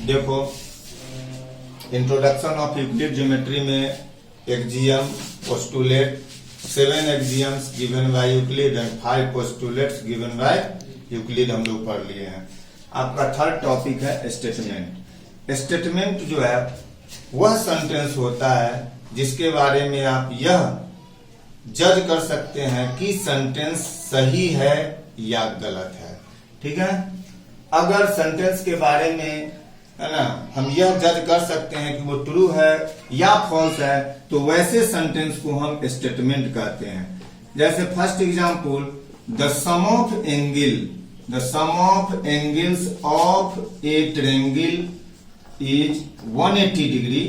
देखो, introduction of Euclid geometry में axiom, postulate, 7 axioms given by Euclid and 5 postulates given by Euclid हम लोग पढ़ लिए हैं। आपका थर्ड टॉपिक है स्टेटमेंट। स्टेटमेंट जो है वह सेंटेंस होता है जिसके बारे में आप यह जज कर सकते हैं कि सेंटेंस सही है या गलत है। ठीक है, अगर सेंटेंस के बारे में है ना हम यह जज कर सकते हैं कि वो ट्रू है या फॉल्स है, तो वैसे सेंटेंस को हम स्टेटमेंट कहते हैं। जैसे first example, the sum of angles of a triangle is 180 degree.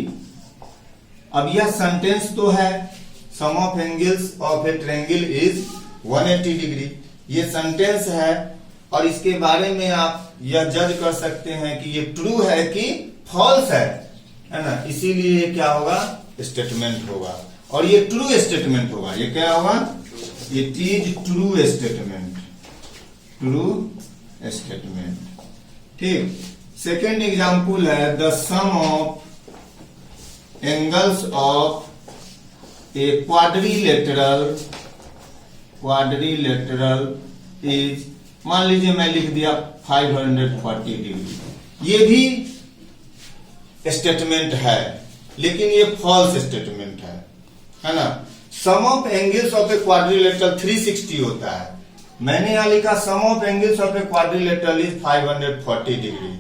अब यह सेंटेंस तो है, sum of angles of a triangle is 180 degree, ये सेंटेंस है और इसके बारे में आप यह जज कर सकते हैं कि ये ट्रू है कि फॉल्स है ना। इसीलिए ये क्या होगा, स्टेटमेंट होगा और ये ट्रू स्टेटमेंट होगा। ये क्या होगा, इट इज ट्रू स्टेटमेंट, ठीक। सेकेंड एग्जाम्पल है, the sum of angles of a quadrilateral is, मान लीजिए मैं लिख दिया 540 डिग्री। ये भी स्टेटमेंट है लेकिन ये फॉल्स स्टेटमेंट है ना। Sum of angles of a quadrilateral 360 होता है, मैंने यहां लिखा sum of angles of a quadrilateral is 540 degree,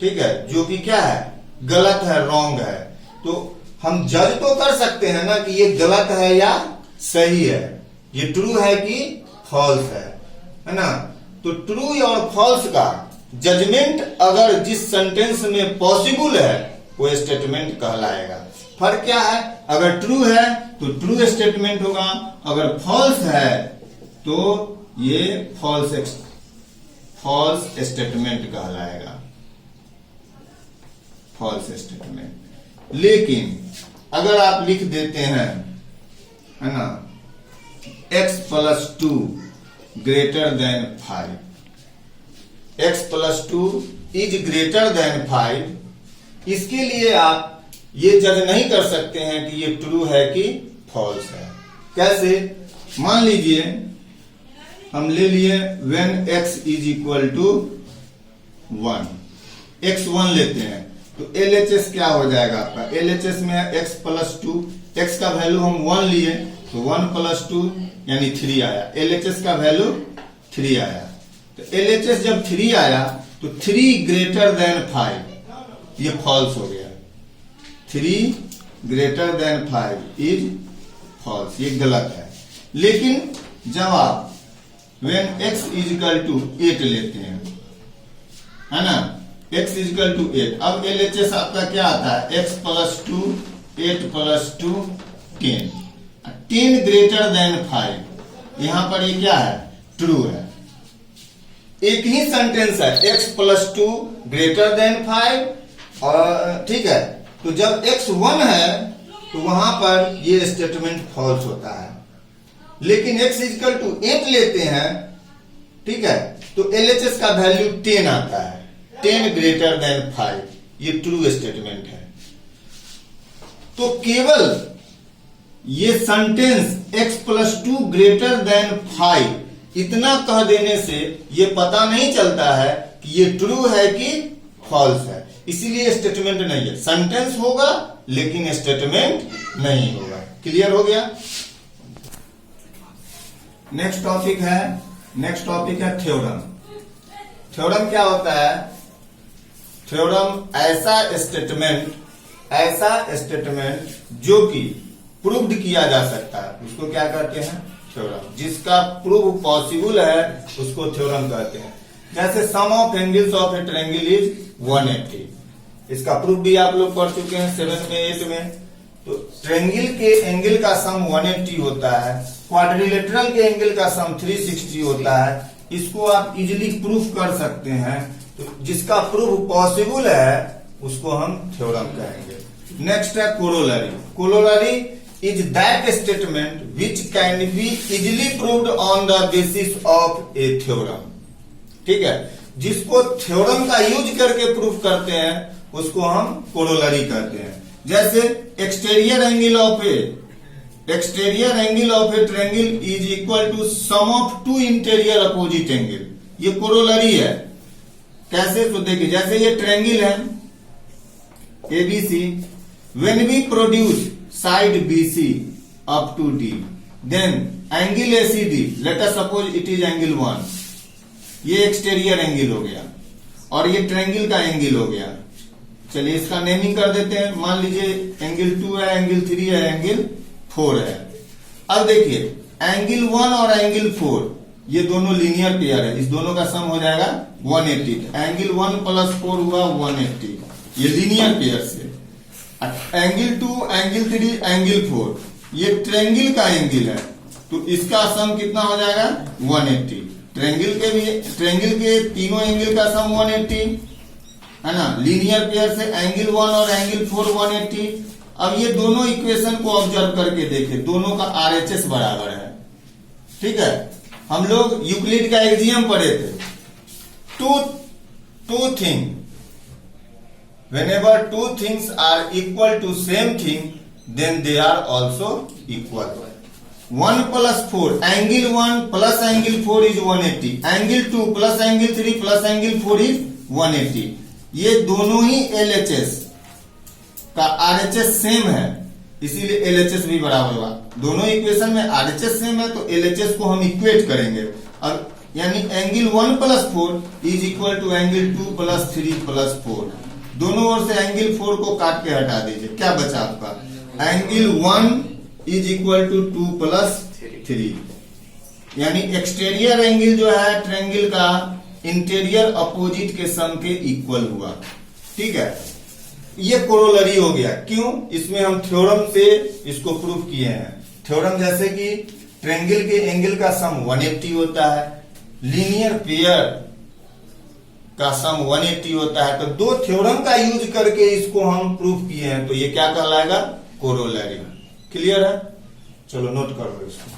ठीक है, जो कि क्या है, गलत है, रॉन्ग है। तो हम जज तो कर सकते हैं ना कि ये गलत है या सही है, ये ट्रू है कि फॉल्स है ना। तो ट्रू और फॉल्स का जजमेंट अगर जिस सेंटेंस में पॉसिबल है वो स्टेटमेंट कहलाएगा। फर्क क्या है, अगर ट्रू है तो ट्रू स्टेटमेंट होगा, अगर फॉल्स है तो ये फॉल्स स्टेटमेंट कहलाएगा, फॉल्स स्टेटमेंट। लेकिन अगर आप लिख देते हैं है ना x+2 greater than 5, x+2 is greater than 5, इसके लिए आप ये जज नहीं कर सकते हैं कि ये ट्रू है कि फॉल्स है। कैसे, मान लीजिए हम ले लिए when x is equal to 1, x1 लेते हैं तो LHS क्या हो जाएगा आपका, LHS में x+2, x का वैल्यू हम 1 लिए तो 1+2 यानी 3 आया, LHS का वैल्यू 3 आया। तो LHS जब 3 आया तो 3 greater than 5 ये फॉल्स हो गया, 3 greater than 5 इज फॉल्स, ये गलत है। लेकिन जब आप when x is equal to 8 लेते हैं है ना, x is equal to 8, अब LHS आपका क्या आता है, x+2 8+2 10 greater than 5, यहां पर ये क्या है, ट्रू है। एक ही सेंटेंस है, x+2 greater than 5 और ठीक है, तो जब x1 है तो वहां पर ये स्टेटमेंट फॉल्स होता है। लेकिन x इक्वल टू 8 लेते हैं, ठीक है, तो LHS का वैल्यू 10 आता है, 10 greater than 5, ये ट्रू स्टेटमेंट है। तो केवल ये सेंटेंस x+2 greater than 5 इतना कह देने से ये पता नहीं चलता है कि ये ट्रू है कि फॉल्स है, इसीलिए स्टेटमेंट नहीं है। सेंटेंस होगा लेकिन स्टेटमेंट नहीं होगा। क्लियर हो गया। नेक्स्ट टॉपिक है थ्योरम। थ्योरम क्या होता है, थ्योरम ऐसा स्टेटमेंट जो कि प्रूव्ड किया जा सकता है, उसको क्या कहते हैं, थ्योरम। जिसका प्रूव पॉसिबल है उसको थ्योरम कहते हैं। जैसे sum of angles of a triangle is 180, इसका प्रूफ भी आप लोग पढ़ चुके हैं 7 में 8 में। तो ट्रायंगल के एंगल का सम 180 होता है, क्वाड्रिलेटरल के एंगल का सम 360 होता है। इसको आप इजिली प्रूफ कर सकते हैं। तो जिसका प्रूफ पॉसिबल है उसको हम थ्योरम कहेंगे। नेक्स्ट है corollary. Corollary is that statement which can be easily proved on the basis of A theorem. ठीक है, जिसको थ्योरम का यूज करके प्रूफ करते हैं उसको हम कोरोलरी कहते हैं। जैसे exterior angle of a triangle is equal to sum of two interior opposite angle, ये कोरोलरी है। कैसे? तो देखिए, जैसे ये ट्रायंगल है ABC, when we produce side BC up to D, then angle ACD, let us suppose it is angle 1, ये exterior angle हो गया और ये ट्रायंगल का एंगल हो गया। चलिए इसका नेमिंग कर देते हैं। मान लीजिए एंगल 2 है, एंगल 3 है, एंगल 4 है। अब देखिए एंगल 1 और एंगल 4 ये दोनों लीनियर पेयर है, इस दोनों का सम हो जाएगा 180। एंगल 1 प्लस 4 हुआ 180, ये लीनियर पेयर से। एंगल 2, एंगल 3, एंगल 4 ये ट्रायंगल का एंगल है, तो इसका सम कितना हो जाएगा 180। ट्रायंगल के तीनों एंगल का सम 180 है ना। लीनियर पेयर से एंगल 1 और एंगल 4 180। अब ये दोनों इक्वेशन को ऑब्जर्व करके देखें, दोनों का RHS बराबर है। ठीक है, हम लोग यूक्लिड का एक्सियम पढ़े थे, two thing whenever two things are equal to same thing then they are also equal। 1 plus 4, angle 1 plus angle 4 is 180, angle 2 plus angle 3 plus angle 4 is 180। ये दोनों ही LHS का RHS सेम है, इसीलिए LHS भी बराबर हुआ। दोनों इक्वेशन में RHS सेम है तो LHS को हम इक्वेट करेंगे। अब यानी angle 1 plus 4 is equal to angle 2 plus 3 plus 4। दोनों ओर से एंगल 4 को काट के हटा दीजिए, क्या बचा आपका? Angle 1 is equal to 2 plus 3, यानी एक्सटीरियर एंगल जो है ट्रायंगल का इंटीरियर अपोजिट के सम के इक्वल हुआ। ठीक है, ये कोरोलरी हो गया। क्यों? इसमें हम थ्योरम से इसको प्रूफ किए हैं। थ्योरम जैसे कि ट्रायंगल के एंगल का सम 180 होता है, लीनियर पेयर का सम 180 होता है, तो दो थ्योरम का यूज करके इसको हम प्रूफ किए हैं, तो ये क्या कहलाएगा? कोरोलरी। क्लियर है? चलो नोट कर लो इसको।